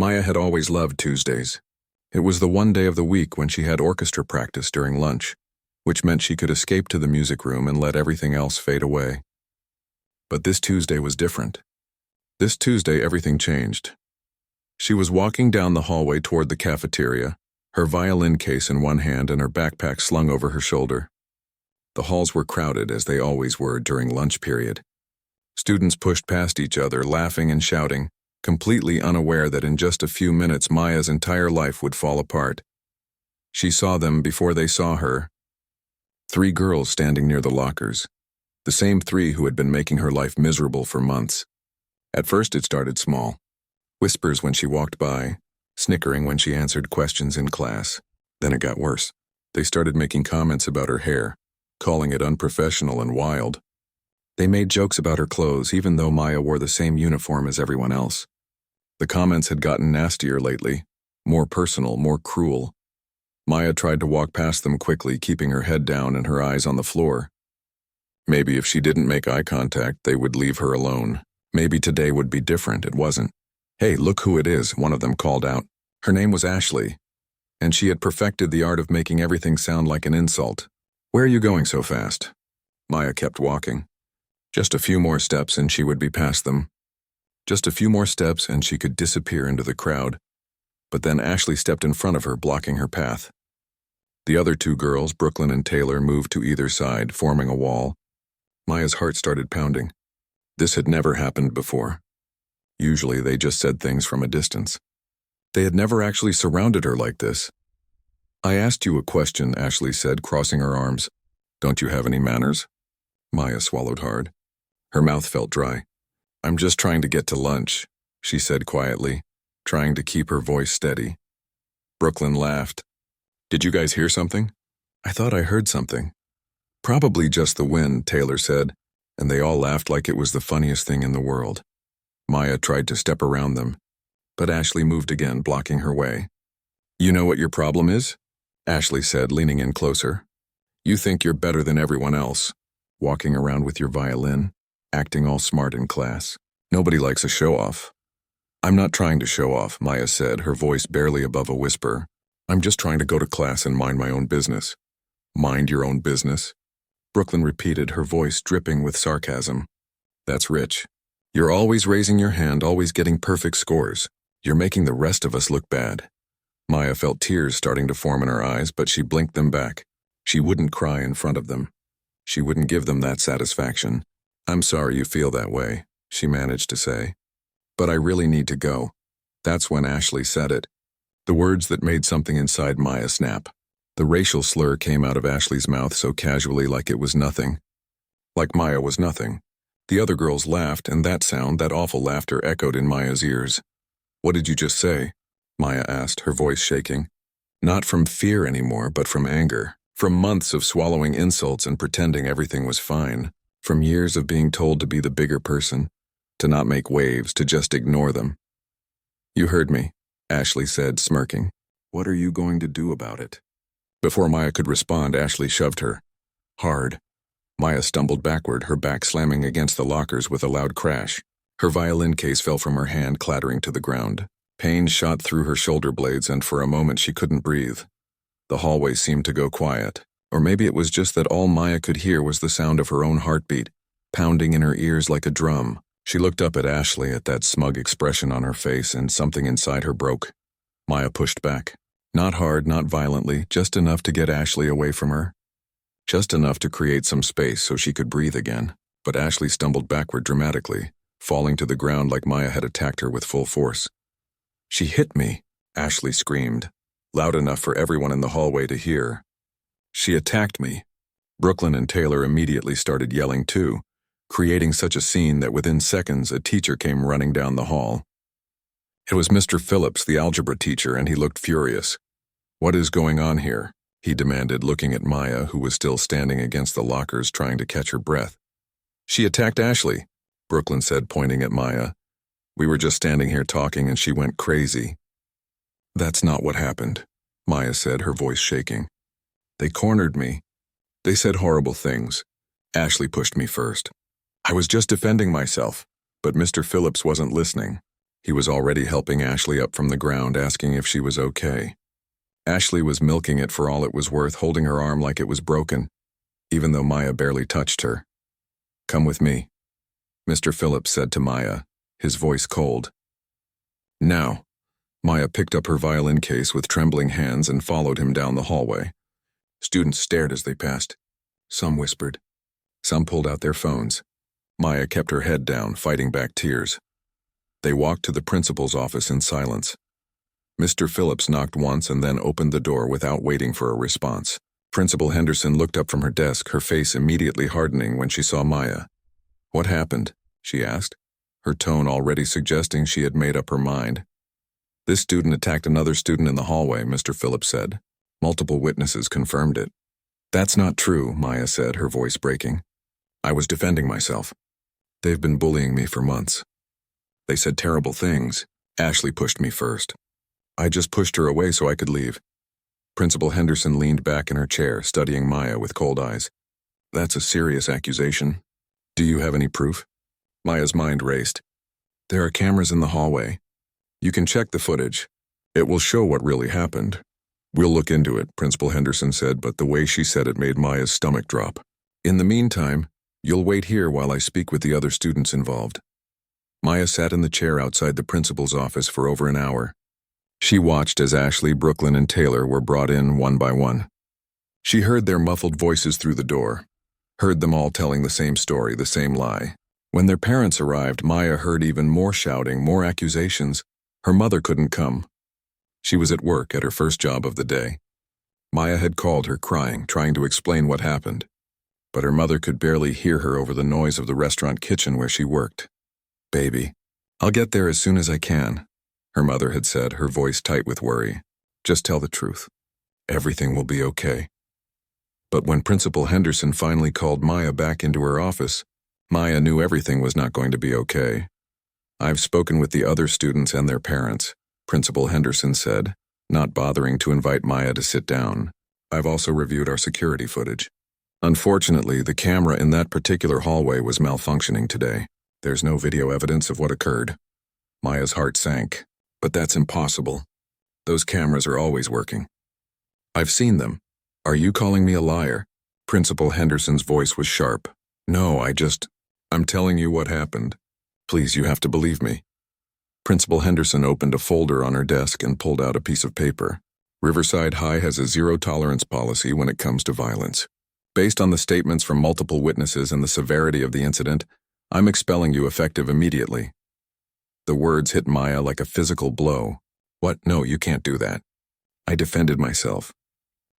Maya had always loved Tuesdays. It was the one day of the week when she had orchestra practice during lunch, which meant she could escape to the music room and let everything else fade away. But this Tuesday was different. This Tuesday, everything changed. She was walking down the hallway toward the cafeteria, her violin case in one hand and her backpack slung over her shoulder. The halls were crowded, as they always were during lunch period. Students pushed past each other, laughing and shouting, completely unaware that in just a few minutes Maya's entire life would fall apart. She saw them before they saw her. 3 girls standing near the lockers. The same 3 who had been making her life miserable for months. At first it started small. Whispers when she walked by, snickering when she answered questions in class. Then it got worse. They started making comments about her hair, calling it unprofessional and wild. They made jokes about her clothes, even though Maya wore the same uniform as everyone else. The comments had gotten nastier lately, more personal, more cruel. Maya tried to walk past them quickly, keeping her head down and her eyes on the floor. Maybe if she didn't make eye contact, they would leave her alone. Maybe today would be different. It wasn't. "Hey, look who it is," one of them called out. Her name was Ashley, and she had perfected the art of making everything sound like an insult. "Where are you going so fast?" Maya kept walking. Just a few more steps and she would be past them. Just a few more steps and she could disappear into the crowd. But then Ashley stepped in front of her, blocking her path. The other 2 girls, Brooklyn and Taylor, moved to either side, forming a wall. Maya's heart started pounding. This had never happened before. Usually they just said things from a distance. They had never actually surrounded her like this. "I asked you a question," Ashley said, crossing her arms. "Don't you have any manners?" Maya swallowed hard. Her mouth felt dry. "I'm just trying to get to lunch," she said quietly, trying to keep her voice steady. Brooklyn laughed. "Did you guys hear something?" "I thought I heard something." "Probably just the wind," Taylor said, and they all laughed like it was the funniest thing in the world. Maya tried to step around them, but Ashley moved again, blocking her way. "You know what your problem is?" Ashley said, leaning in closer. "You think you're better than everyone else, walking around with your violin, acting all smart in class. Nobody likes a show-off." "I'm not trying to show off," Maya said, her voice barely above a whisper. "I'm just trying to go to class and mind my own business." "Mind your own business?" Brooklyn repeated, her voice dripping with sarcasm. "That's rich. You're always raising your hand, always getting perfect scores. You're making the rest of us look bad." Maya felt tears starting to form in her eyes, but she blinked them back. She wouldn't cry in front of them. She wouldn't give them that satisfaction. "I'm sorry you feel that way," she managed to say. "But I really need to go." That's when Ashley said it. The words that made something inside Maya snap. The racial slur came out of Ashley's mouth so casually, like it was nothing. Like Maya was nothing. The other girls laughed, and that sound, that awful laughter, echoed in Maya's ears. "What did you just say?" Maya asked, her voice shaking. Not from fear anymore, but from anger. From months of swallowing insults and pretending everything was fine. From years of being told to be the bigger person, to not make waves, to just ignore them. "You heard me," Ashley said, smirking. "What are you going to do about it?" Before Maya could respond, Ashley shoved her. Hard. Maya stumbled backward, her back slamming against the lockers with a loud crash. Her violin case fell from her hand, clattering to the ground. Pain shot through her shoulder blades, and for a moment she couldn't breathe. The hallway seemed to go quiet. Or maybe it was just that all Maya could hear was the sound of her own heartbeat, pounding in her ears like a drum. She looked up at Ashley, at that smug expression on her face, and something inside her broke. Maya pushed back. Not hard, not violently, just enough to get Ashley away from her. Just enough to create some space so she could breathe again. But Ashley stumbled backward dramatically, falling to the ground like Maya had attacked her with full force. "She hit me," Ashley screamed, loud enough for everyone in the hallway to hear. "She attacked me." Brooklyn and Taylor immediately started yelling too, creating such a scene that within seconds a teacher came running down the hall. It was Mr. Phillips, the algebra teacher, and he looked furious. "What is going on here?" he demanded, looking at Maya, who was still standing against the lockers trying to catch her breath. "She attacked Ashley," Brooklyn said, pointing at Maya. "We were just standing here talking and she went crazy." "That's not what happened," Maya said, her voice shaking. "They cornered me. They said horrible things. Ashley pushed me first. I was just defending myself, but Mr. Phillips wasn't listening. He was already helping Ashley up from the ground, asking if she was okay. Ashley was milking it for all it was worth, holding her arm like it was broken, even though Maya barely touched her. "Come with me," Mr. Phillips said to Maya, his voice cold. "Now." Maya picked up her violin case with trembling hands and followed him down the hallway. Students stared as they passed. Some whispered. Some pulled out their phones. Maya kept her head down, fighting back tears. They walked to the principal's office in silence. Mr. Phillips knocked once and then opened the door without waiting for a response. Principal Henderson looked up from her desk, her face immediately hardening when she saw Maya. "What happened?" she asked, her tone already suggesting she had made up her mind. "This student attacked another student in the hallway," Mr. Phillips said. "Multiple witnesses confirmed it." "That's not true," Maya said, her voice breaking. "I was defending myself. They've been bullying me for months. They said terrible things. Ashley pushed me first. I just pushed her away so I could leave." Principal Henderson leaned back in her chair, studying Maya with cold eyes. "That's a serious accusation. Do you have any proof?" Maya's mind raced. "There are cameras in the hallway. You can check the footage. It will show what really happened." "We'll look into it," Principal Henderson said, but the way she said it made Maya's stomach drop. "In the meantime, you'll wait here while I speak with the other students involved." Maya sat in the chair outside the principal's office for over an hour. She watched as Ashley, Brooklyn, and Taylor were brought in one by one. She heard their muffled voices through the door, heard them all telling the same story, the same lie. When their parents arrived, Maya heard even more shouting, more accusations. Her mother couldn't come. She was at work at her first job of the day. Maya had called her crying, trying to explain what happened. But her mother could barely hear her over the noise of the restaurant kitchen where she worked. "Baby, I'll get there as soon as I can," her mother had said, her voice tight with worry. "Just tell the truth. Everything will be okay." But when Principal Henderson finally called Maya back into her office, Maya knew everything was not going to be okay. "I've spoken with the other students and their parents," Principal Henderson said, not bothering to invite Maya to sit down. "I've also reviewed our security footage. Unfortunately, the camera in that particular hallway was malfunctioning today. There's no video evidence of what occurred." Maya's heart sank. "But that's impossible. Those cameras are always working." "I've seen them. Are you calling me a liar?" Principal Henderson's voice was sharp. "No, I'm telling you what happened. Please, you have to believe me." Principal Henderson opened a folder on her desk and pulled out a piece of paper. "Riverside High has a zero-tolerance policy when it comes to violence. Based on the statements from multiple witnesses and the severity of the incident, I'm expelling you effective immediately." The words hit Maya like a physical blow. "What? No, you can't do that. I defended myself.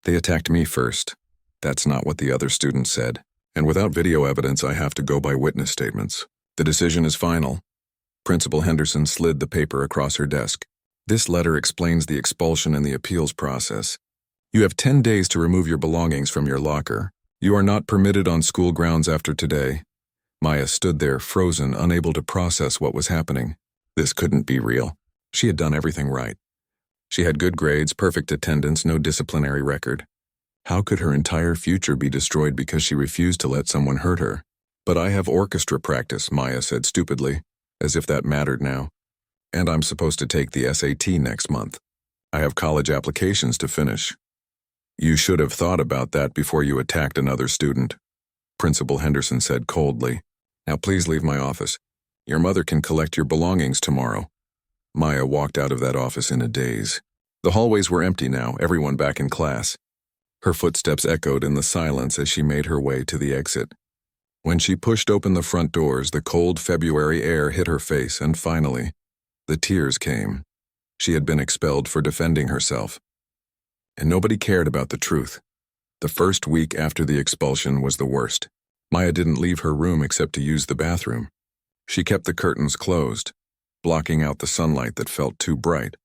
They attacked me first. That's not what the other students said. And without video evidence, I have to go by witness statements. The decision is final." Principal Henderson slid the paper across her desk. "This letter explains the expulsion and the appeals process. You have 10 days to remove your belongings from your locker. You are not permitted on school grounds after today." Maya stood there, frozen, unable to process what was happening. This couldn't be real. She had done everything right. She had good grades, perfect attendance, no disciplinary record. How could her entire future be destroyed because she refused to let someone hurt her? "But I have orchestra practice," Maya said stupidly, as if that mattered now. "And I'm supposed to take the SAT next month. I have college applications to finish." "You should have thought about that before you attacked another student," Principal Henderson said coldly. "Now please leave my office. Your mother can collect your belongings tomorrow." Maya walked out of that office in a daze. The hallways were empty now, everyone back in class. Her footsteps echoed in the silence as she made her way to the exit. When she pushed open the front doors, the cold February air hit her face, and finally, the tears came. She had been expelled for defending herself. And nobody cared about the truth. The first week after the expulsion was the worst. Maya didn't leave her room except to use the bathroom. She kept the curtains closed, blocking out the sunlight that felt too bright.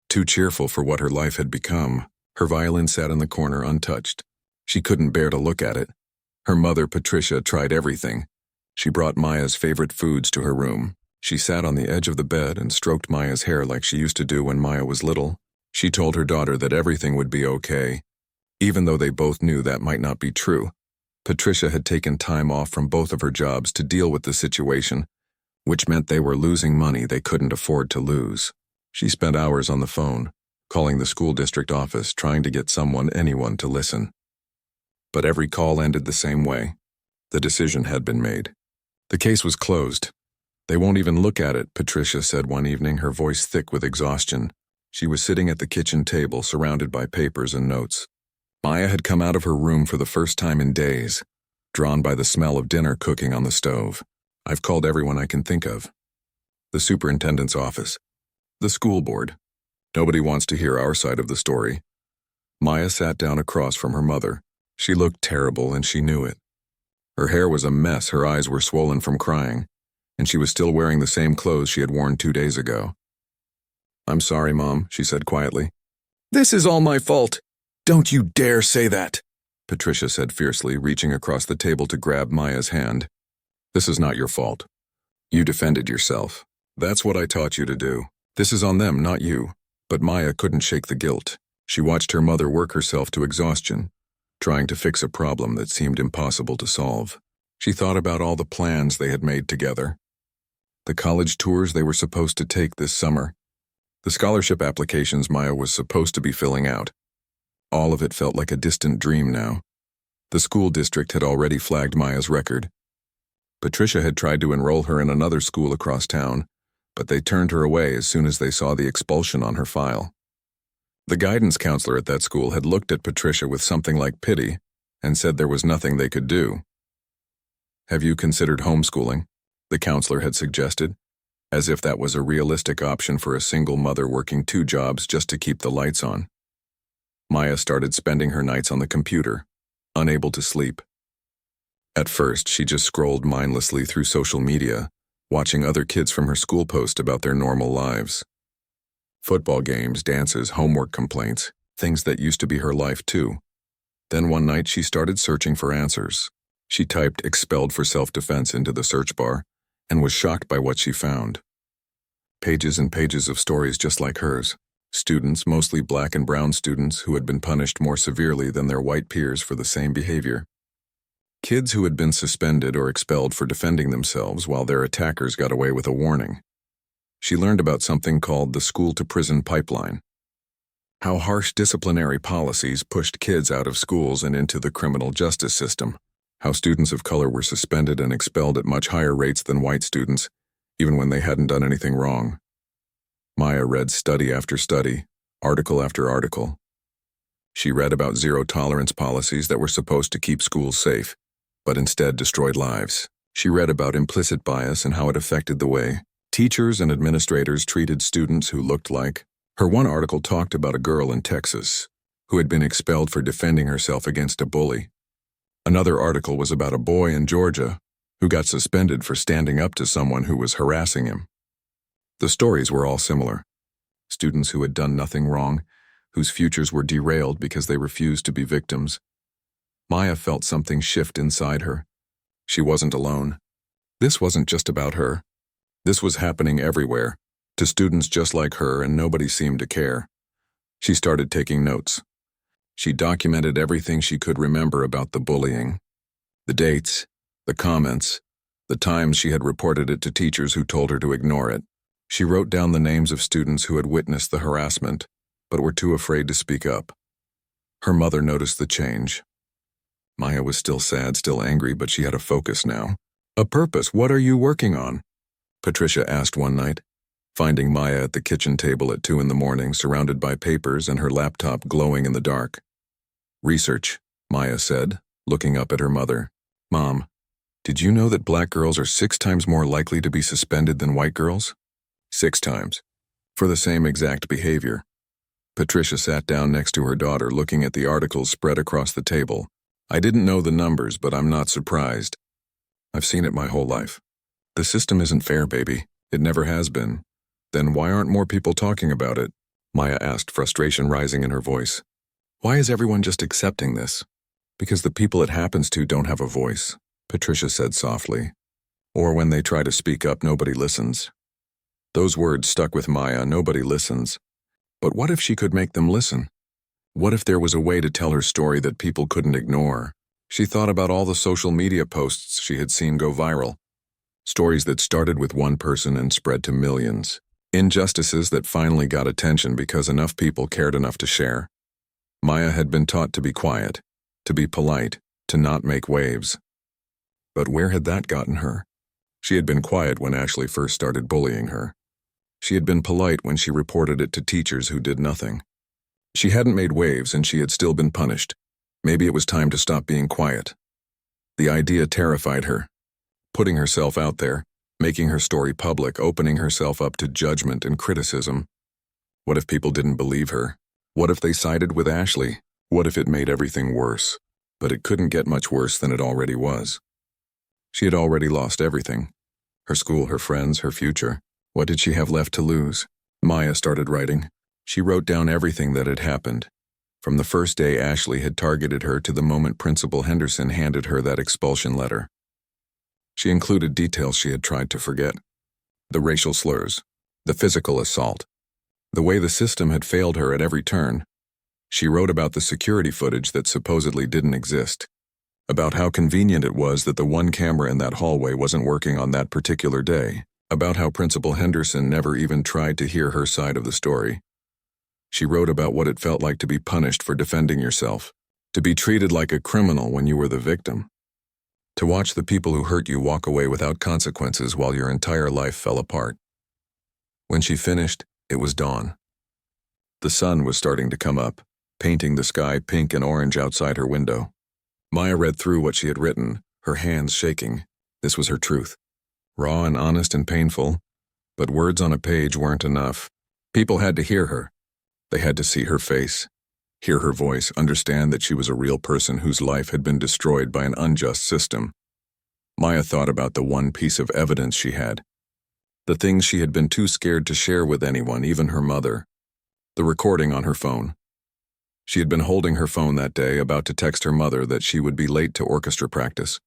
Too cheerful for what her life had become, her violin sat in the corner untouched. She couldn't bear to look at it. Her mother, Patricia, tried everything. She brought Maya's favorite foods to her room. She sat on the edge of the bed and stroked Maya's hair like she used to do when Maya was little. She told her daughter that everything would be okay, even though they both knew that might not be true. Patricia had taken time off from both of her jobs to deal with the situation, which meant they were losing money they couldn't afford to lose. She spent hours on the phone, calling the school district office, trying to get anyone to listen. But every call ended the same way. The decision had been made. The case was closed. They won't even look at it, Patricia said one evening, her voice thick with exhaustion. She was sitting at the kitchen table, surrounded by papers and notes. Maya had come out of her room for the first time in days, drawn by the smell of dinner cooking on the stove. I've called everyone I can think of. The superintendent's office. The school board. Nobody wants to hear our side of the story. Maya sat down across from her mother. She looked terrible, and she knew it. Her hair was a mess, her eyes were swollen from crying, and she was still wearing the same clothes she had worn 2 days ago. "I'm sorry, Mom," she said quietly. "This is all my fault. Don't you dare say that," Patricia said fiercely, reaching across the table to grab Maya's hand. "This is not your fault. You defended yourself. That's what I taught you to do. This is on them, not you." But Maya couldn't shake the guilt. She watched her mother work herself to exhaustion, trying to fix a problem that seemed impossible to solve. She thought about all the plans they had made together. The college tours they were supposed to take this summer. The scholarship applications Maya was supposed to be filling out. All of it felt like a distant dream now. The school district had already flagged Maya's record. Patricia had tried to enroll her in another school across town, but they turned her away as soon as they saw the expulsion on her file. The guidance counselor at that school had looked at Patricia with something like pity and said there was nothing they could do. "Have you considered homeschooling?" the counselor had suggested, as if that was a realistic option for a single mother working 2 jobs just to keep the lights on. Maya started spending her nights on the computer, unable to sleep. At first, she just scrolled mindlessly through social media, watching other kids from her school post about their normal lives. Football games, dances, homework complaints, things that used to be her life too. Then one night she started searching for answers. She typed "expelled for self-defense" into the search bar and was shocked by what she found. Pages and pages of stories just like hers. Students, mostly black and brown students, who had been punished more severely than their white peers for the same behavior. Kids who had been suspended or expelled for defending themselves while their attackers got away with a warning. She learned about something called the school-to-prison pipeline. How harsh disciplinary policies pushed kids out of schools and into the criminal justice system. How students of color were suspended and expelled at much higher rates than white students, even when they hadn't done anything wrong. Maya read study after study, article after article. She read about zero-tolerance policies that were supposed to keep schools safe, but instead destroyed lives. She read about implicit bias and how it affected the way teachers and administrators treated students who looked like her. One article talked about a girl in Texas who had been expelled for defending herself against a bully. Another article was about a boy in Georgia who got suspended for standing up to someone who was harassing him. The stories were all similar. Students who had done nothing wrong, whose futures were derailed because they refused to be victims. Maya felt something shift inside her. She wasn't alone. This wasn't just about her. This was happening everywhere, to students just like her, and nobody seemed to care. She started taking notes. She documented everything she could remember about the bullying. The dates, the comments, the times she had reported it to teachers who told her to ignore it. She wrote down the names of students who had witnessed the harassment, but were too afraid to speak up. Her mother noticed the change. Maya was still sad, still angry, but she had a focus now. "A purpose. What are you working on?" Patricia asked one night, finding Maya at the kitchen table at 2 in the morning, surrounded by papers and her laptop glowing in the dark. "Research," Maya said, looking up at her mother. "Mom, did you know that black girls are 6 times more likely to be suspended than white girls? 6 times. For the same exact behavior." Patricia sat down next to her daughter, looking at the articles spread across the table. "I didn't know the numbers, but I'm not surprised. I've seen it my whole life. The system isn't fair, baby. It never has been. Then why aren't more people talking about it?" Maya asked, frustration rising in her voice. "Why is everyone just accepting this?" "Because the people it happens to don't have a voice," Patricia said softly. "Or when they try to speak up, nobody listens." Those words stuck with Maya. Nobody listens. But what if she could make them listen? What if there was a way to tell her story that people couldn't ignore? She thought about all the social media posts she had seen go viral. Stories that started with one person and spread to millions. Injustices that finally got attention because enough people cared enough to share. Maya had been taught to be quiet, to be polite, to not make waves. But where had that gotten her? She had been quiet when Ashley first started bullying her. She had been polite when she reported it to teachers who did nothing. She hadn't made waves and she had still been punished. Maybe it was time to stop being quiet. The idea terrified her. Putting herself out there, making her story public, opening herself up to judgment and criticism. What if people didn't believe her? What if they sided with Ashley? What if it made everything worse? But it couldn't get much worse than it already was. She had already lost everything. Her school, her friends, her future. What did she have left to lose? Maya started writing. She wrote down everything that had happened. From the first day Ashley had targeted her to the moment Principal Henderson handed her that expulsion letter. She included details she had tried to forget. The racial slurs, the physical assault, the way the system had failed her at every turn. She wrote about the security footage that supposedly didn't exist, about how convenient it was that the one camera in that hallway wasn't working on that particular day, about how Principal Henderson never even tried to hear her side of the story. She wrote about what it felt like to be punished for defending yourself, to be treated like a criminal when you were the victim, to watch the people who hurt you walk away without consequences while your entire life fell apart. When she finished, it was dawn. The sun was starting to come up, painting the sky pink and orange outside her window. Maya read through what she had written, her hands shaking. This was her truth. Raw and honest and painful, but words on a page weren't enough. People had to hear her. They had to see her face, hear her voice, understand that she was a real person whose life had been destroyed by an unjust system. Maya thought about the one piece of evidence she had, the things she had been too scared to share with anyone, even her mother, the recording on her phone. She had been holding her phone that day, about to text her mother that she would be late to orchestra practice.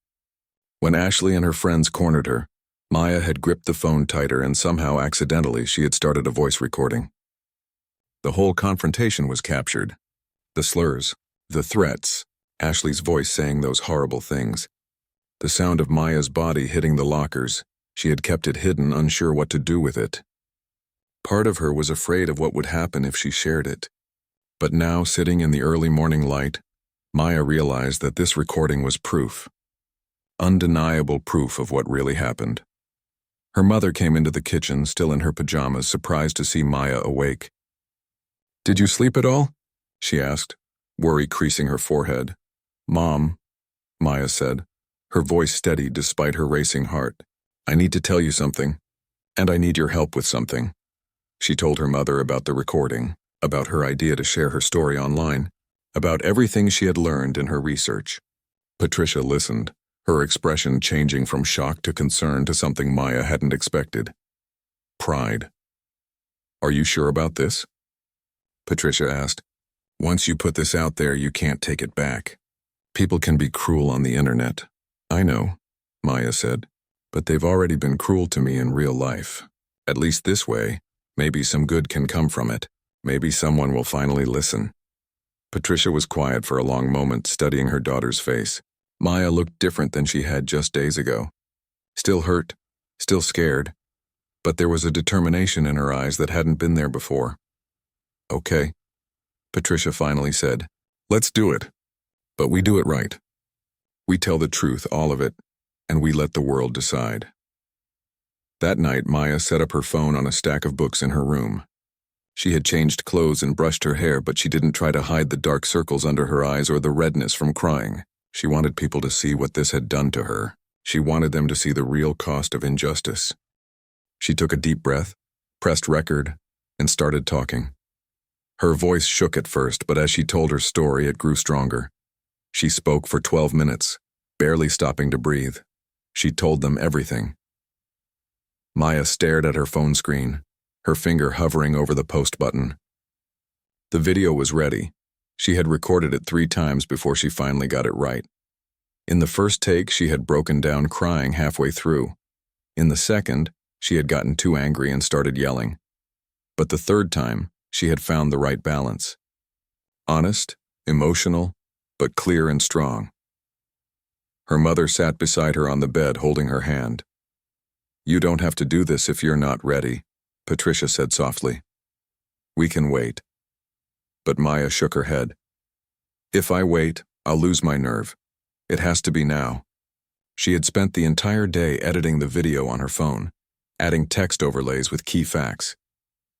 When Ashley and her friends cornered her, Maya had gripped the phone tighter and somehow accidentally she had started a voice recording. The whole confrontation was captured. The slurs, the threats, Ashley's voice saying those horrible things. The sound of Maya's body hitting the lockers. She had kept it hidden, unsure what to do with it. Part of her was afraid of what would happen if she shared it. But now, sitting in the early morning light, Maya realized that this recording was proof. Undeniable proof of what really happened. Her mother came into the kitchen, still in her pajamas, surprised to see Maya awake. "Did you sleep at all?" she asked, worry creasing her forehead. "Mom," Maya said, her voice steady despite her racing heart. "I need to tell you something, and I need your help with something." She told her mother about the recording, about her idea to share her story online, about everything she had learned in her research. Patricia listened, her expression changing from shock to concern to something Maya hadn't expected. Pride. "Are you sure about this?" Patricia asked. "Once you put this out there, you can't take it back. People can be cruel on the internet." "I know," Maya said, "but they've already been cruel to me in real life. At least this way, maybe some good can come from it. Maybe someone will finally listen." Patricia was quiet for a long moment, studying her daughter's face. Maya looked different than she had just days ago. Still hurt, still scared, but there was a determination in her eyes that hadn't been there before. "Okay," Patricia finally said. "Let's do it. But we do it right. We tell the truth, all of it, and we let the world decide." That night, Maya set up her phone on a stack of books in her room. She had changed clothes and brushed her hair, but she didn't try to hide the dark circles under her eyes or the redness from crying. She wanted people to see what this had done to her. She wanted them to see the real cost of injustice. She took a deep breath, pressed record, and started talking. Her voice shook at first, but as she told her story, it grew stronger. She spoke for 12 minutes, barely stopping to breathe. She told them everything. Maya stared at her phone screen, her finger hovering over the post button. The video was ready. She had recorded it 3 times before she finally got it right. In the first take, she had broken down crying halfway through. In the second, she had gotten too angry and started yelling. But the third time, she had found the right balance. Honest, emotional, but clear and strong. Her mother sat beside her on the bed, holding her hand. You don't have to do this if you're not ready, Patricia said softly. We can wait. But Maya shook her head. If I wait, I'll lose my nerve. It has to be now. She had spent the entire day editing the video on her phone, adding text overlays with key facts.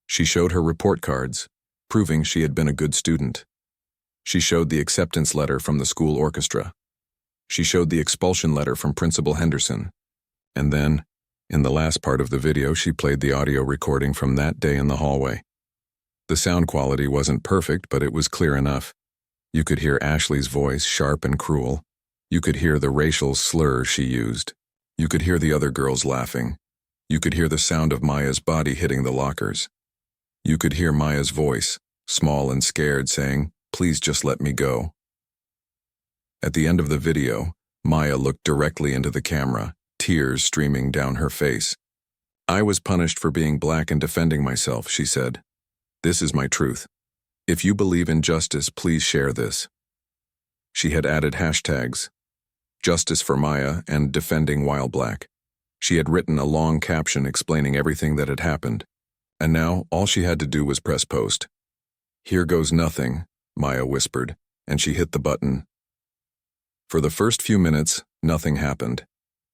She showed her report cards, proving she had been a good student. She showed the acceptance letter from the school orchestra. She showed the expulsion letter from Principal Henderson. And then, in the last part of the video, she played the audio recording from that day in the hallway. The sound quality wasn't perfect, but it was clear enough. You could hear Ashley's voice, sharp and cruel. You could hear the racial slur she used. You could hear the other girls laughing. You could hear the sound of Maya's body hitting the lockers. You could hear Maya's voice, small and scared, saying, "Please just let me go." At the end of the video, Maya looked directly into the camera, tears streaming down her face. I was punished for being black and defending myself, she said. This is my truth. If you believe in justice, please share this. She had added hashtags, Justice for Maya and Defending While Black. She had written a long caption explaining everything that had happened, and now all she had to do was press post. Here goes nothing, Maya whispered, and she hit the button. For the first few minutes, nothing happened.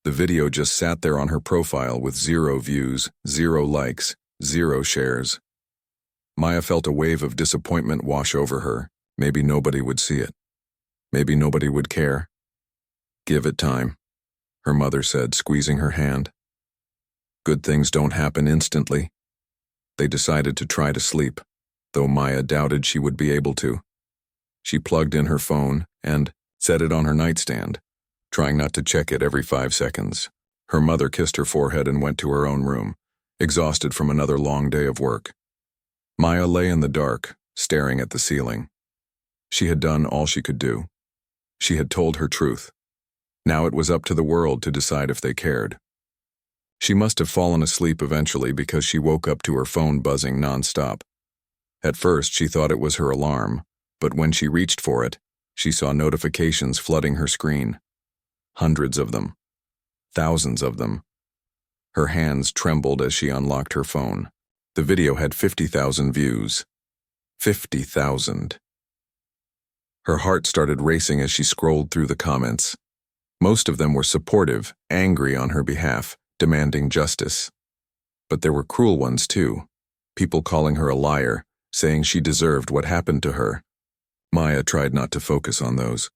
The video just sat there on her profile with 0 views, 0 likes, 0 shares. Maya felt a wave of disappointment wash over her. Maybe nobody would see it. Maybe nobody would care. Give it time, her mother said, squeezing her hand. Good things don't happen instantly. They decided to try to sleep, though Maya doubted she would be able to. She plugged in her phone and set it on her nightstand, trying not to check it every 5 seconds. Her mother kissed her forehead and went to her own room, exhausted from another long day of work. Maya lay in the dark, staring at the ceiling. She had done all she could do. She had told her truth. Now it was up to the world to decide if they cared. She must have fallen asleep eventually because she woke up to her phone buzzing nonstop. At first, she thought it was her alarm, but when she reached for it, she saw notifications flooding her screen. Hundreds of them. Thousands of them. Her hands trembled as she unlocked her phone. The video had 50,000 views. 50,000. Her heart started racing as she scrolled through the comments. Most of them were supportive, angry on her behalf, demanding justice. But there were cruel ones too. People calling her a liar, saying she deserved what happened to her. Maya tried not to focus on those.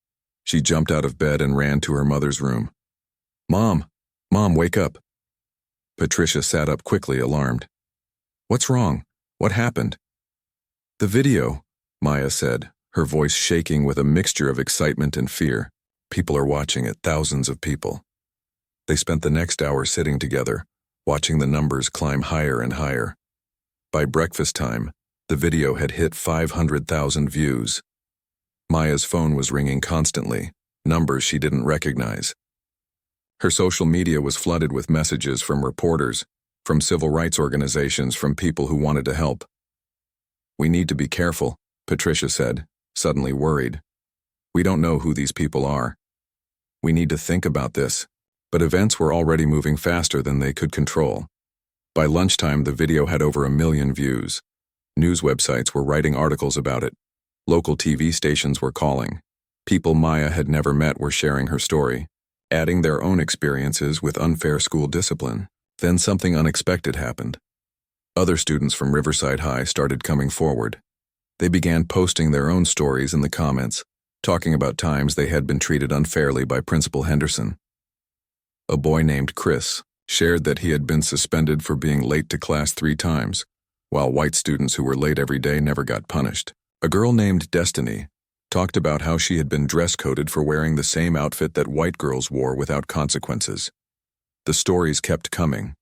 She jumped out of bed and ran to her mother's room. Mom, wake up. Patricia sat up quickly, alarmed. What's wrong? What happened? The video, Maya said, her voice shaking with a mixture of excitement and fear. People are watching it, thousands of people. They spent the next hour sitting together, watching the numbers climb higher and higher. By breakfast time, the video had hit 500,000 views. Maya's phone was ringing constantly, numbers she didn't recognize. Her social media was flooded with messages from reporters, from civil rights organizations, from people who wanted to help. We need to be careful, Patricia said, suddenly worried. We don't know who these people are. We need to think about this, but events were already moving faster than they could control. By lunchtime, the video had over 1 million views. News websites were writing articles about it. Local TV stations were calling. People Maya had never met were sharing her story, adding their own experiences with unfair school discipline. Then something unexpected happened. Other students from Riverside High started coming forward. They began posting their own stories in the comments, talking about times they had been treated unfairly by Principal Henderson. A boy named Chris shared that he had been suspended for being late to class 3 times, while white students who were late every day never got punished. A girl named Destiny talked about how she had been dress-coded for wearing the same outfit that white girls wore without consequences. The stories kept coming,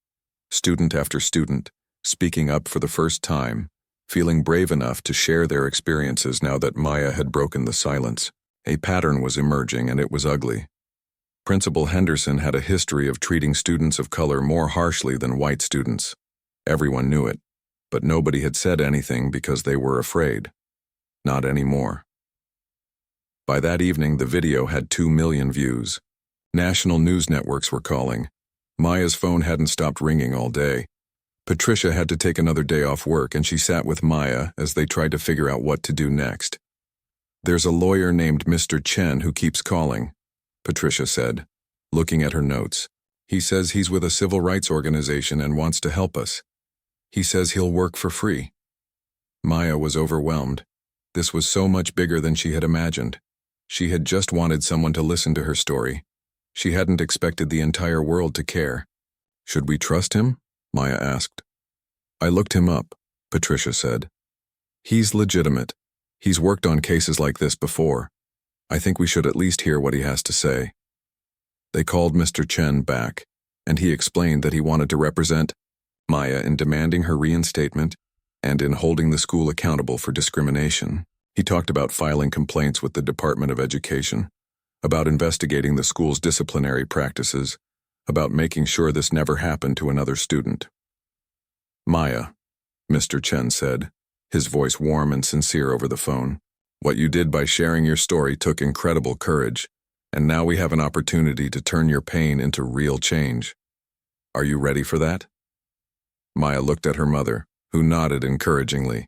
student after student, speaking up for the first time, feeling brave enough to share their experiences now that Maya had broken the silence. A pattern was emerging, and it was ugly. Principal Henderson had a history of treating students of color more harshly than white students. Everyone knew it, but nobody had said anything because they were afraid. Not anymore. By that evening, the video had 2 million views. National news networks were calling. Maya's phone hadn't stopped ringing all day. Patricia had to take another day off work, and she sat with Maya as they tried to figure out what to do next. "There's a lawyer named Mr. Chen who keeps calling," Patricia said, looking at her notes. "He says he's with a civil rights organization and wants to help us. He says he'll work for free." Maya was overwhelmed. This was so much bigger than she had imagined. She had just wanted someone to listen to her story. She hadn't expected the entire world to care. "Should we trust him?" Maya asked. "I looked him up," Patricia said. "He's legitimate. He's worked on cases like this before. I think we should at least hear what he has to say." They called Mr. Chen back, and he explained that he wanted to represent Maya in demanding her reinstatement and in holding the school accountable for discrimination. He talked about filing complaints with the Department of Education, about investigating the school's disciplinary practices, about making sure this never happened to another student. "Maya," Mr. Chen said, his voice warm and sincere over the phone, "what you did by sharing your story took incredible courage, and now we have an opportunity to turn your pain into real change. Are you ready for that?" Maya looked at her mother, who nodded encouragingly.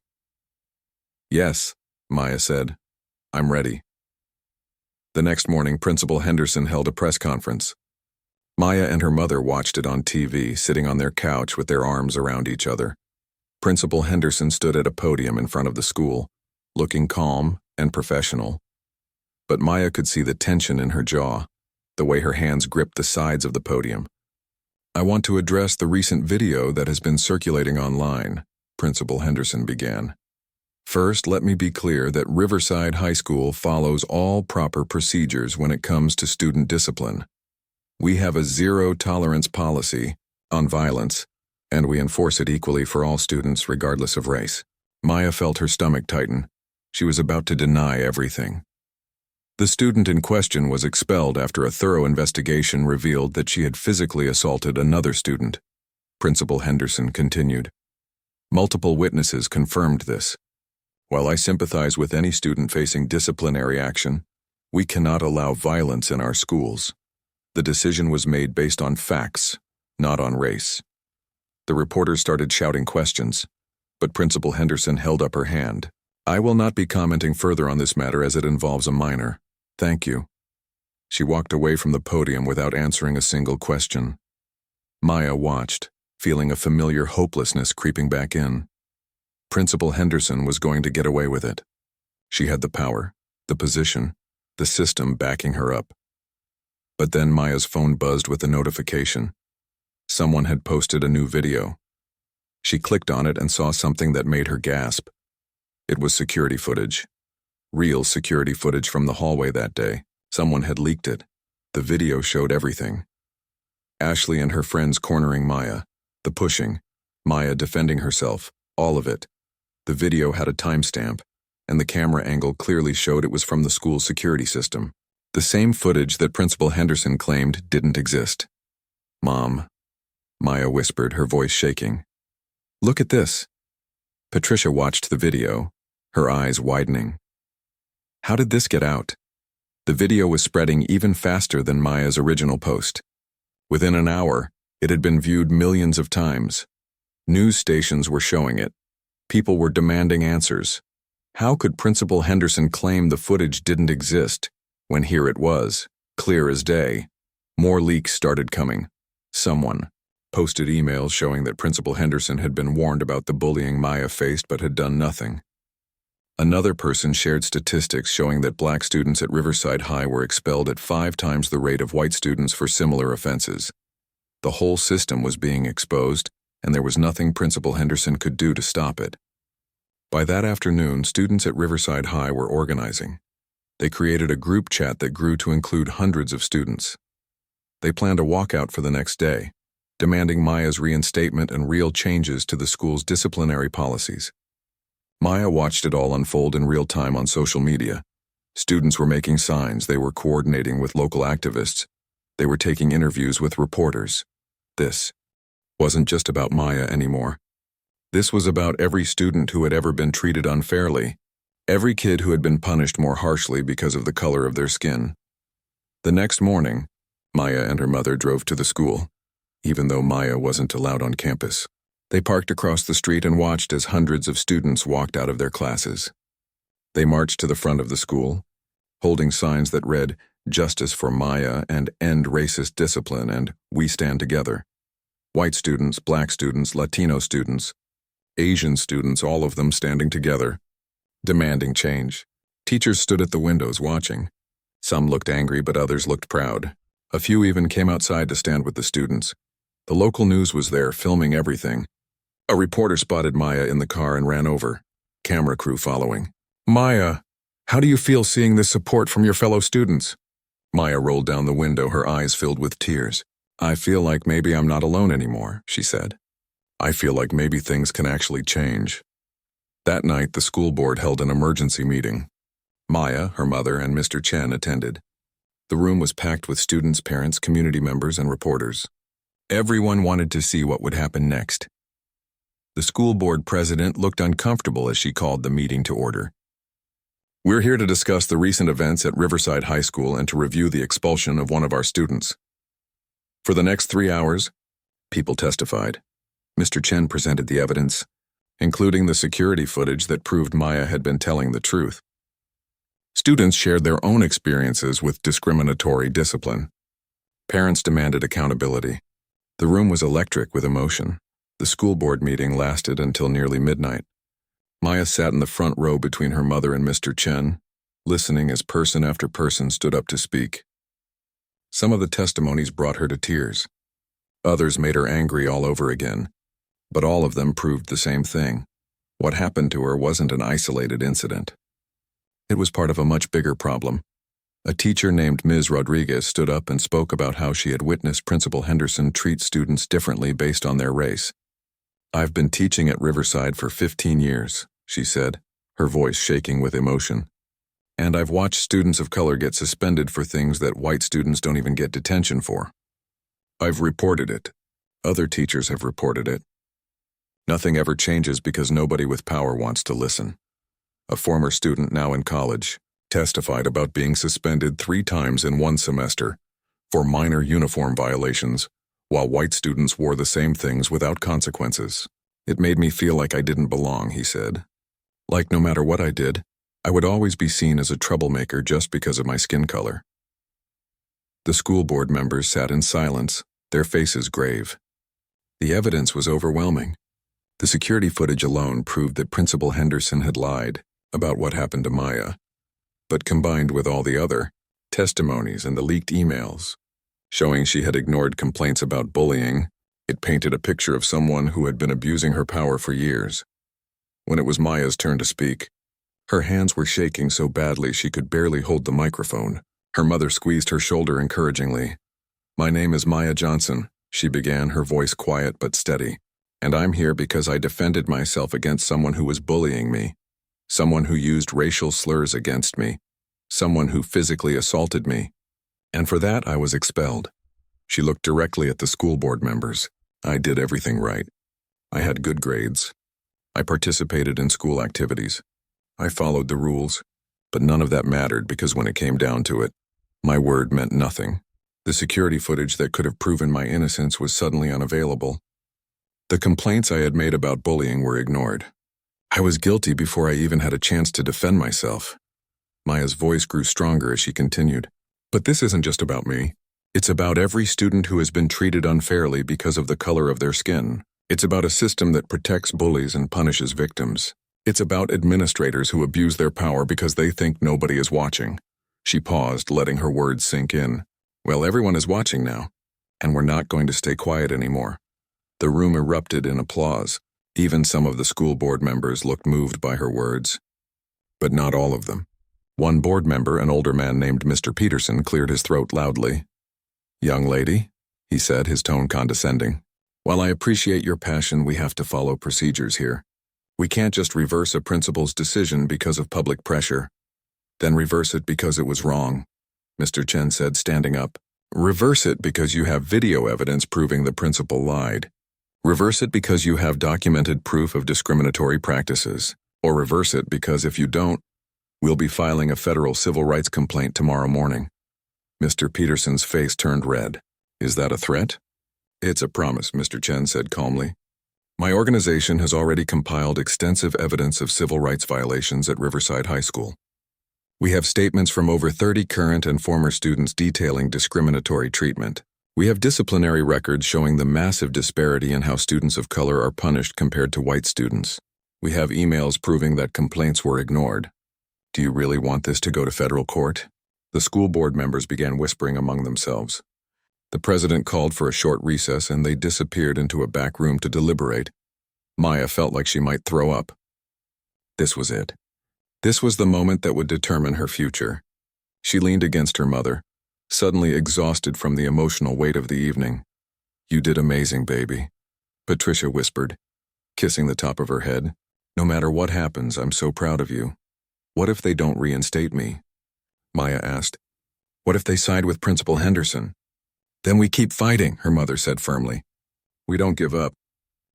"Yes," Maya said, "I'm ready." The next morning, Principal Henderson held a press conference. Maya and her mother watched it on TV, sitting on their couch with their arms around each other. Principal Henderson stood at a podium in front of the school, looking calm and professional. But Maya could see the tension in her jaw, the way her hands gripped the sides of the podium. "I want to address the recent video that has been circulating online," Principal Henderson began. "First, let me be clear that Riverside High School follows all proper procedures when it comes to student discipline. We have a zero-tolerance policy on violence, and we enforce it equally for all students regardless of race." Maya felt her stomach tighten. She was about to deny everything. The student in question was expelled after a thorough investigation revealed that she had physically assaulted another student. Principal Henderson continued. "Multiple witnesses confirmed this. While I sympathize with any student facing disciplinary action, we cannot allow violence in our schools. The decision was made based on facts, not on race." The reporters started shouting questions, but Principal Henderson held up her hand. "I will not be commenting further on this matter as it involves a minor. Thank you." She walked away from the podium without answering a single question. Maya watched, feeling a familiar hopelessness creeping back in. Principal Henderson was going to get away with it. She had the power, the position, the system backing her up. But then Maya's phone buzzed with a notification. Someone had posted a new video. She clicked on it and saw something that made her gasp. It was security footage. Real security footage from the hallway that day. Someone had leaked it. The video showed everything. Ashley and her friends cornering Maya, the pushing, Maya defending herself, all of it. The video had a timestamp, and the camera angle clearly showed it was from the school's security system. The same footage that Principal Henderson claimed didn't exist. "Mom," Maya whispered, her voice shaking. "Look at this." Patricia watched the video, her eyes widening. How did this get out? The video was spreading even faster than Maya's original post. Within an hour, it had been viewed millions of times. News stations were showing it. People were demanding answers. How could Principal Henderson claim the footage didn't exist, when here it was, clear as day? More leaks started coming. Someone posted emails showing that Principal Henderson had been warned about the bullying Maya faced but had done nothing. Another person shared statistics showing that black students at Riverside High were expelled at 5 times the rate of white students for similar offenses. The whole system was being exposed, and there was nothing Principal Henderson could do to stop it. By that afternoon, students at Riverside High were organizing. They created a group chat that grew to include hundreds of students. They planned a walkout for the next day, demanding Maya's reinstatement and real changes to the school's disciplinary policies. Maya watched it all unfold in real time on social media. Students were making signs, they were coordinating with local activists, they were taking interviews with reporters. This wasn't just about Maya anymore. This was about every student who had ever been treated unfairly, every kid who had been punished more harshly because of the color of their skin. The next morning, Maya and her mother drove to the school. even though Maya wasn't allowed on campus. They parked across the street and watched as hundreds of students walked out of their classes. They marched to the front of the school, holding signs that read, "Justice for Maya" and "End Racist Discipline" and "We Stand Together." White students, black students, Latino students, Asian students, all of them standing together, demanding change. Teachers stood at the windows watching. Some looked angry, but others looked proud. A few even came outside to stand with the students. The local news was there, filming everything. A reporter spotted Maya in the car and ran over, camera crew following. "Maya, how do you feel seeing this support from your fellow students?" Maya rolled down the window, her eyes filled with tears. "I feel like maybe I'm not alone anymore," she said. "I feel like maybe things can actually change." That night, the school board held an emergency meeting. Maya, her mother, and Mr. Chen attended. The room was packed with students, parents, community members, and reporters. Everyone wanted to see what would happen next. The school board president looked uncomfortable as she called the meeting to order. "We're here to discuss the recent events at Riverside High School and to review the expulsion of one of our students. For the next 3 hours," people testified. Mr. Chen presented the evidence, including the security footage that proved Maya had been telling the truth. Students shared their own experiences with discriminatory discipline. Parents demanded accountability. The room was electric with emotion. The school board meeting lasted until nearly midnight. Maya sat in the front row between her mother and Mr. Chen, listening as person after person stood up to speak. Some of the testimonies brought her to tears. Others made her angry all over again. But all of them proved the same thing. What happened to her wasn't an isolated incident. It was part of a much bigger problem. A teacher named Ms. Rodriguez stood up and spoke about how she had witnessed Principal Henderson treat students differently based on their race. "I've been teaching at Riverside for 15 years, she said, her voice shaking with emotion. "And I've watched students of color get suspended for things that white students don't even get detention for. I've reported it. Other teachers have reported it. Nothing ever changes because nobody with power wants to listen." A former student, now in college, testified about being suspended 3 times in one semester for minor uniform violations, while white students wore the same things without consequences. "It made me feel like I didn't belong," he said. "Like no matter what I did, I would always be seen as a troublemaker just because of my skin color." The school board members sat in silence, their faces grave. The evidence was overwhelming. The security footage alone proved that Principal Henderson had lied about what happened to Maya, but combined with all the other testimonies and the leaked emails, showing she had ignored complaints about bullying, it painted a picture of someone who had been abusing her power for years. When it was Maya's turn to speak, her hands were shaking so badly she could barely hold the microphone. Her mother squeezed her shoulder encouragingly. "My name is Maya Johnson," she began, her voice quiet but steady. "And I'm here because I defended myself against someone who was bullying me. Someone who used racial slurs against me. Someone who physically assaulted me. And for that, I was expelled." She looked directly at the school board members. "I did everything right. I had good grades. I participated in school activities. I followed the rules. But none of that mattered because when it came down to it, my word meant nothing. The security footage that could have proven my innocence was suddenly unavailable. The complaints I had made about bullying were ignored. I was guilty before I even had a chance to defend myself." Maya's voice grew stronger as she continued. "But this isn't just about me. It's about every student who has been treated unfairly because of the color of their skin. It's about a system that protects bullies and punishes victims. It's about administrators who abuse their power because they think nobody is watching." She paused, letting her words sink in. "Well, everyone is watching now, and we're not going to stay quiet anymore." The room erupted in applause. Even some of the school board members looked moved by her words. But not all of them. One board member, an older man named Mr. Peterson, cleared his throat loudly. "Young lady," he said, his tone condescending, "while I appreciate your passion, we have to follow procedures here. We can't just reverse a principal's decision because of public pressure. Then reverse it because it was wrong," Mr. Chen said, standing up. "Reverse it because you have video evidence proving the principal lied. Reverse it because you have documented proof of discriminatory practices. Or reverse it because if you don't, we'll be filing a federal civil rights complaint tomorrow morning." Mr. Peterson's face turned red. "Is that a threat?" It's a promise, Mr. Chen said calmly. My organization has already compiled extensive evidence of civil rights violations at Riverside High School. We have statements from over 30 current and former students detailing discriminatory treatment. We have disciplinary records showing the massive disparity in how students of color are punished compared to white students. We have emails proving that complaints were ignored. Do you really want this to go to federal court? The school board members began whispering among themselves. The president called for a short recess and they disappeared into a back room to deliberate. Maya felt like she might throw up. This was it. This was the moment that would determine her future. She leaned against her mother, suddenly exhausted from the emotional weight of the evening. You did amazing, baby, Patricia whispered, kissing the top of her head. No matter what happens, I'm so proud of you. What if they don't reinstate me? Maya asked. What if they side with Principal Henderson? Then we keep fighting, her mother said firmly. We don't give up.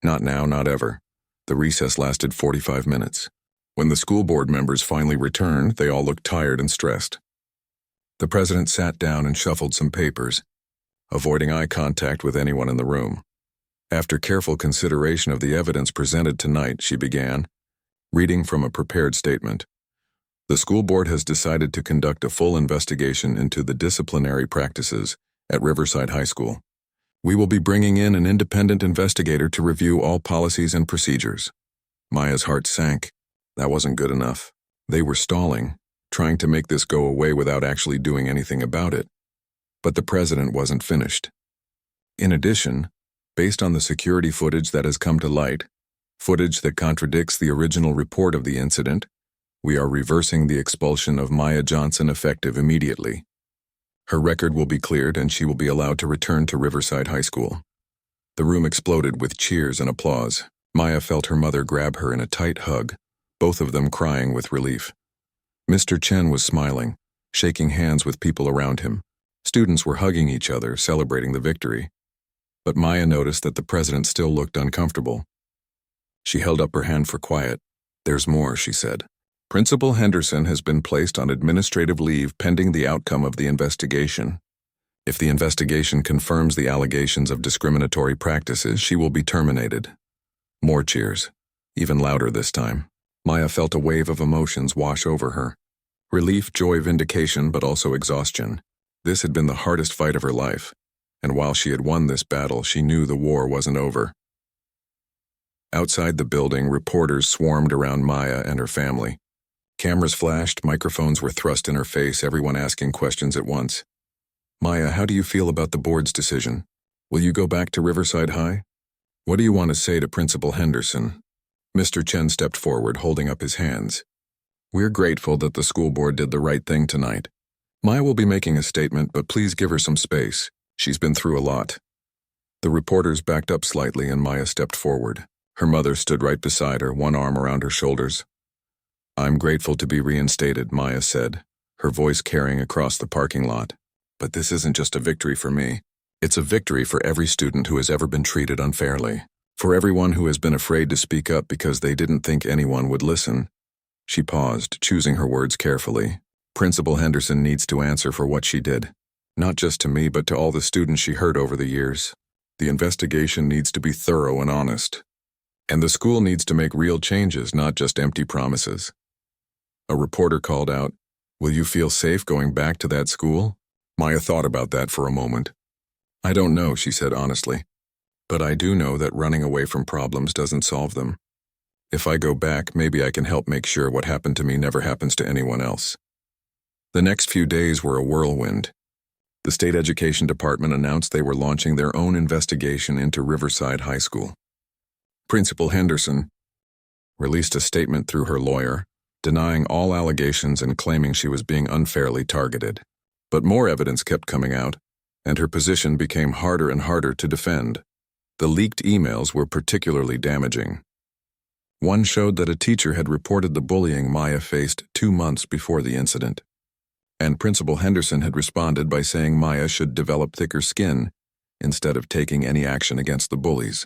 Not now, not ever. The recess lasted 45 minutes. When the school board members finally returned, they all looked tired and stressed. The president sat down and shuffled some papers, avoiding eye contact with anyone in the room. After careful consideration of the evidence presented tonight, she began, reading from a prepared statement. The school board has decided to conduct a full investigation into the disciplinary practices at Riverside High School. We will be bringing in an independent investigator to review all policies and procedures. Maya's heart sank. That wasn't good enough. They were stalling, trying to make this go away without actually doing anything about it. But the president wasn't finished. In addition, based on the security footage that has come to light, footage that contradicts the original report of the incident, we are reversing the expulsion of Maya Johnson effective immediately. Her record will be cleared and she will be allowed to return to Riverside High School. The room exploded with cheers and applause. Maya felt her mother grab her in a tight hug, both of them crying with relief. Mr. Chen was smiling, shaking hands with people around him. Students were hugging each other, celebrating the victory. But Maya noticed that the president still looked uncomfortable. She held up her hand for quiet. There's more, she said. Principal Henderson has been placed on administrative leave pending the outcome of the investigation. If the investigation confirms the allegations of discriminatory practices, she will be terminated. More cheers, even louder this time. Maya felt a wave of emotions wash over her. Relief, joy, vindication, but also exhaustion. This had been the hardest fight of her life, and while she had won this battle, she knew the war wasn't over. Outside the building, reporters swarmed around Maya and her family. Cameras flashed, microphones were thrust in her face, everyone asking questions at once. Maya, how do you feel about the board's decision? Will you go back to Riverside High? What do you want to say to Principal Henderson? Mr. Chen stepped forward, holding up his hands. We're grateful that the school board did the right thing tonight. Maya will be making a statement, but please give her some space. She's been through a lot. The reporters backed up slightly and Maya stepped forward. Her mother stood right beside her, one arm around her shoulders. I'm grateful to be reinstated, Maya said, her voice carrying across the parking lot. But this isn't just a victory for me. It's a victory for every student who has ever been treated unfairly. For everyone who has been afraid to speak up because they didn't think anyone would listen. She paused, choosing her words carefully. Principal Henderson needs to answer for what she did. Not just to me, but to all the students she hurt over the years. The investigation needs to be thorough and honest. And the school needs to make real changes, not just empty promises. A reporter called out, "Will you feel safe going back to that school?" Maya thought about that for a moment. I don't know, she said honestly. But I do know that running away from problems doesn't solve them. If I go back, maybe I can help make sure what happened to me never happens to anyone else. The next few days were a whirlwind. The state education department announced they were launching their own investigation into Riverside High School. Principal Henderson released a statement through her lawyer, denying all allegations and claiming she was being unfairly targeted. But more evidence kept coming out, and her position became harder and harder to defend. The leaked emails were particularly damaging. One showed that a teacher had reported the bullying Maya faced 2 months before the incident. And Principal Henderson had responded by saying Maya should develop thicker skin instead of taking any action against the bullies.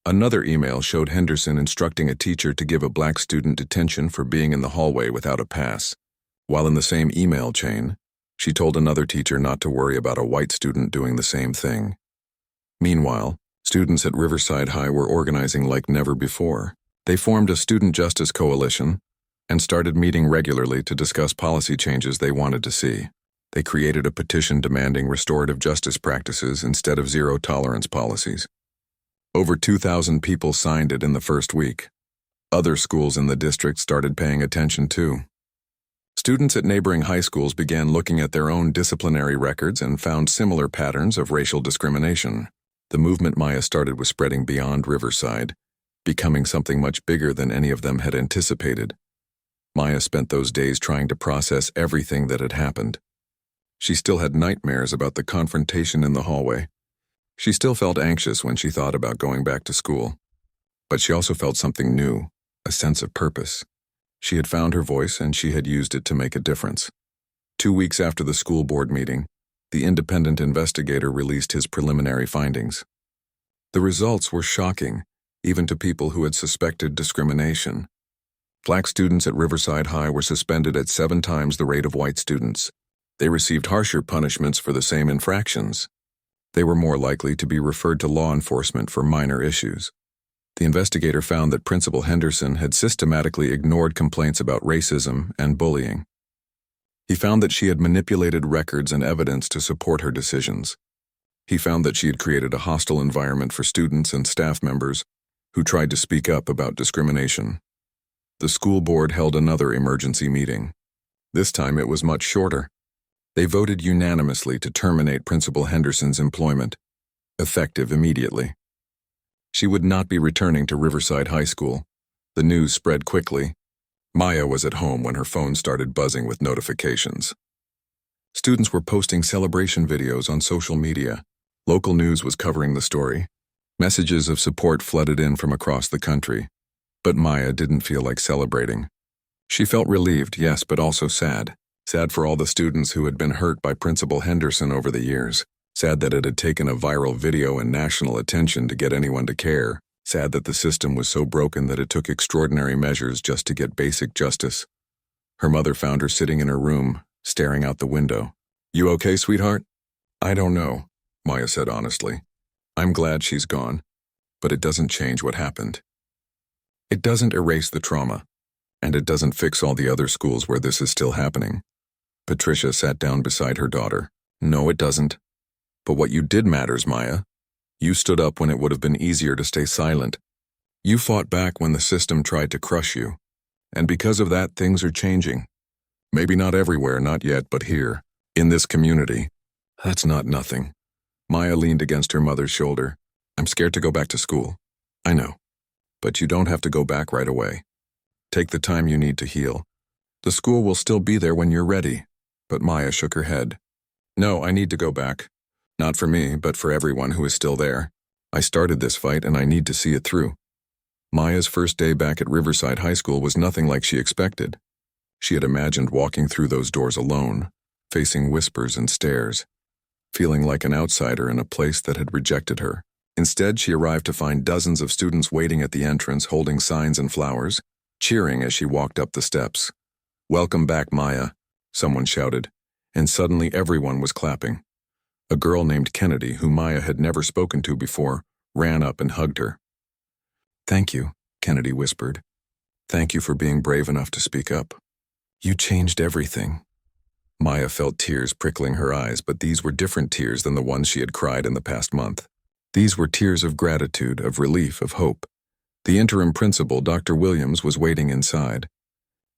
Another email showed Henderson instructing a teacher to give a black student detention for being in the hallway without a pass, while in the same email chain, she told another teacher not to worry about a white student doing the same thing. Meanwhile, students at Riverside High were organizing like never before. They formed a student justice coalition and started meeting regularly to discuss policy changes they wanted to see. They created a petition demanding restorative justice practices instead of zero-tolerance policies. Over 2,000 people signed it in the first week. Other schools in the district started paying attention too. Students at neighboring high schools began looking at their own disciplinary records and found similar patterns of racial discrimination. The movement Maya started was spreading beyond Riverside, becoming something much bigger than any of them had anticipated. Maya spent those days trying to process everything that had happened. She still had nightmares about the confrontation in the hallway. She still felt anxious when she thought about going back to school. But she also felt something new, a sense of purpose. She had found her voice and she had used it to make a difference. 2 weeks after the school board meeting, the independent investigator released his preliminary findings. The results were shocking, even to people who had suspected discrimination. Black students at Riverside High were suspended at 7 times the rate of white students. They received harsher punishments for the same infractions. They were more likely to be referred to law enforcement for minor issues. The investigator found that Principal Henderson had systematically ignored complaints about racism and bullying. He found that she had manipulated records and evidence to support her decisions. He found that she had created a hostile environment for students and staff members who tried to speak up about discrimination. The school board held another emergency meeting. This time it was much shorter. They voted unanimously to terminate Principal Henderson's employment, effective immediately. She would not be returning to Riverside High School. The news spread quickly. Maya was at home when her phone started buzzing with notifications. Students were posting celebration videos on social media. Local news was covering the story. Messages of support flooded in from across the country. But Maya didn't feel like celebrating. She felt relieved, yes, but also sad. Sad for all the students who had been hurt by Principal Henderson over the years. Sad that it had taken a viral video and national attention to get anyone to care. Sad that the system was so broken that it took extraordinary measures just to get basic justice. Her mother found her sitting in her room, staring out the window. "You okay, sweetheart?" "I don't know," Maya said honestly. "I'm glad she's gone, but it doesn't change what happened. It doesn't erase the trauma, and it doesn't fix all the other schools where this is still happening." Patricia sat down beside her daughter. "No, it doesn't. But what you did matters, Maya. You stood up when it would have been easier to stay silent. You fought back when the system tried to crush you. And because of that, things are changing. Maybe not everywhere, not yet, but here, in this community. That's not nothing." Maya leaned against her mother's shoulder. "I'm scared to go back to school." "I know. But you don't have to go back right away. Take the time you need to heal. The school will still be there when you're ready." But Maya shook her head. "No, I need to go back. Not for me, but for everyone who is still there. I started this fight and I need to see it through." Maya's first day back at Riverside High School was nothing like she expected. She had imagined walking through those doors alone, facing whispers and stares, feeling like an outsider in a place that had rejected her. Instead, she arrived to find dozens of students waiting at the entrance holding signs and flowers, cheering as she walked up the steps. "Welcome back, Maya," someone shouted, and suddenly everyone was clapping. A girl named Kennedy, who Maya had never spoken to before, ran up and hugged her. "Thank you," Kennedy whispered. "Thank you for being brave enough to speak up. You changed everything." Maya felt tears prickling her eyes, but these were different tears than the ones she had cried in the past month. These were tears of gratitude, of relief, of hope. The interim principal, Dr. Williams, was waiting inside.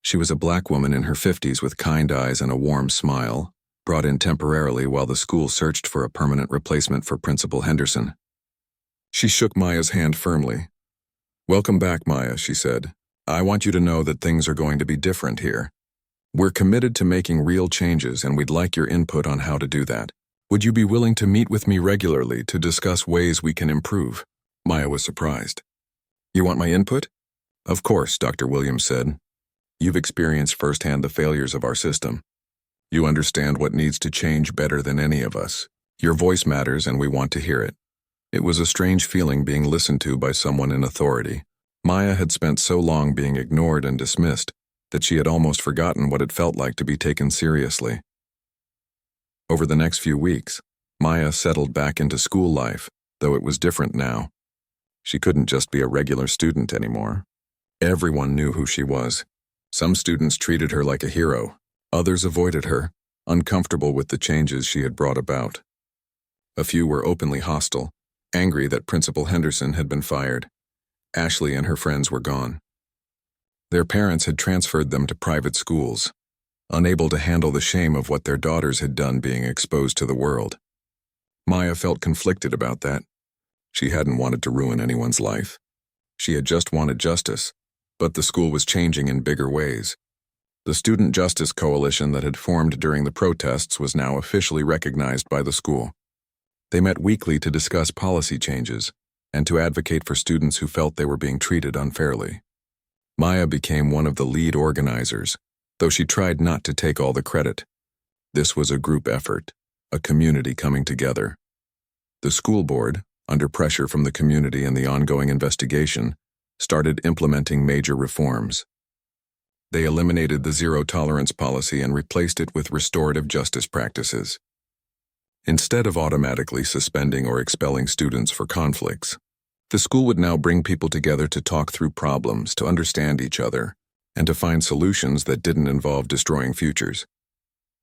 She was a black woman in her 50s with kind eyes and a warm smile, brought in temporarily while the school searched for a permanent replacement for Principal Henderson. She shook Maya's hand firmly. "Welcome back, Maya," she said. "I want you to know that things are going to be different here. We're committed to making real changes, and we'd like your input on how to do that. Would you be willing to meet with me regularly to discuss ways we can improve?" Maya was surprised. "You want my input?" "Of course," Dr. Williams said. "You've experienced firsthand the failures of our system. You understand what needs to change better than any of us. Your voice matters and we want to hear it." It was a strange feeling being listened to by someone in authority. Maya had spent so long being ignored and dismissed that she had almost forgotten what it felt like to be taken seriously. Over the next few weeks, Maya settled back into school life. though it was different now. She couldn't just be a regular student anymore. Everyone knew who she was. Some students treated her like a hero. Others avoided her, uncomfortable with the changes she had brought about. A few were openly hostile, angry that Principal Henderson had been fired. Ashley and her friends were gone. Their parents had transferred them to private schools, unable to handle the shame of what their daughters had done being exposed to the world. Maya felt conflicted about that. She hadn't wanted to ruin anyone's life. She had just wanted justice, but the school was changing in bigger ways. The Student Justice Coalition that had formed during the protests was now officially recognized by the school. They met weekly to discuss policy changes and to advocate for students who felt they were being treated unfairly. Maya became one of the lead organizers, though she tried not to take all the credit. This was a group effort, a community coming together. The school board, under pressure from the community and the ongoing investigation, started implementing major reforms. They eliminated the zero-tolerance policy and replaced it with restorative justice practices. Instead of automatically suspending or expelling students for conflicts, the school would now bring people together to talk through problems, to understand each other, and to find solutions that didn't involve destroying futures.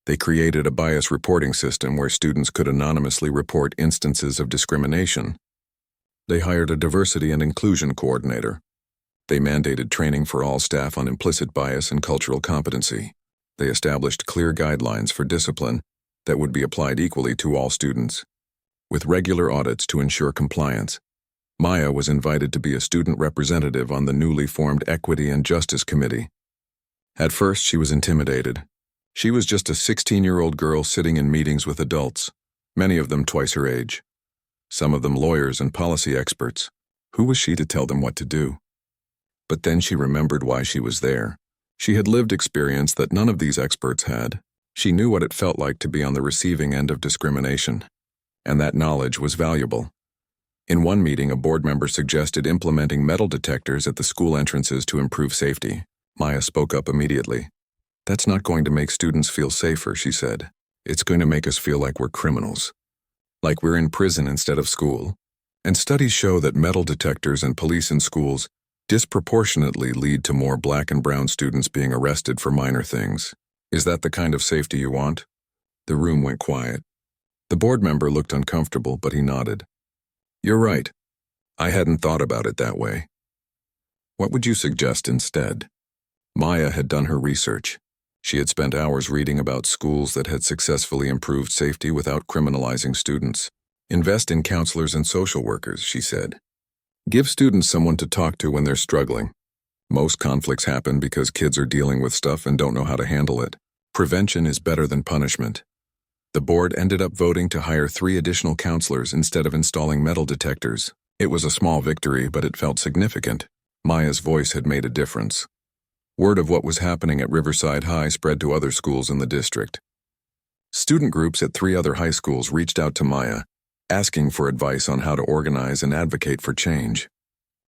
They created a bias reporting system where students could anonymously report instances of discrimination. They hired a diversity and inclusion coordinator. They mandated training for all staff on implicit bias and cultural competency. They established clear guidelines for discipline that would be applied equally to all students, with regular audits to ensure compliance. Maya was invited to be a student representative on the newly formed Equity and Justice Committee. At first, she was intimidated. She was just a 16-year-old girl sitting in meetings with adults, many of them twice her age. Some of them lawyers and policy experts. Who was she to tell them what to do? But then she remembered why she was there. She had lived experience that none of these experts had. She knew what it felt like to be on the receiving end of discrimination, and that knowledge was valuable. In one meeting, a board member suggested implementing metal detectors at the school entrances to improve safety. Maya spoke up immediately. "That's not going to make students feel safer," she said. "It's going to make us feel like we're criminals, like we're in prison instead of school. And studies show that metal detectors and police in schools disproportionately lead to more black and brown students being arrested for minor things. Is that the kind of safety you want?" The room went quiet. The board member looked uncomfortable, but he nodded. "You're right. I hadn't thought about it that way. What would you suggest instead?" Maya had done her research. She had spent hours reading about schools that had successfully improved safety without criminalizing students. "Invest in counselors and social workers," she said. "Give students someone to talk to when they're struggling. Most conflicts happen because kids are dealing with stuff and don't know how to handle it. Prevention is better than punishment." The board ended up voting to hire 3 additional counselors instead of installing metal detectors. It was a small victory, but it felt significant. Maya's voice had made a difference. Word of what was happening at Riverside High spread to other schools in the district. Student groups at 3 other high schools reached out to Maya, asking for advice on how to organize and advocate for change.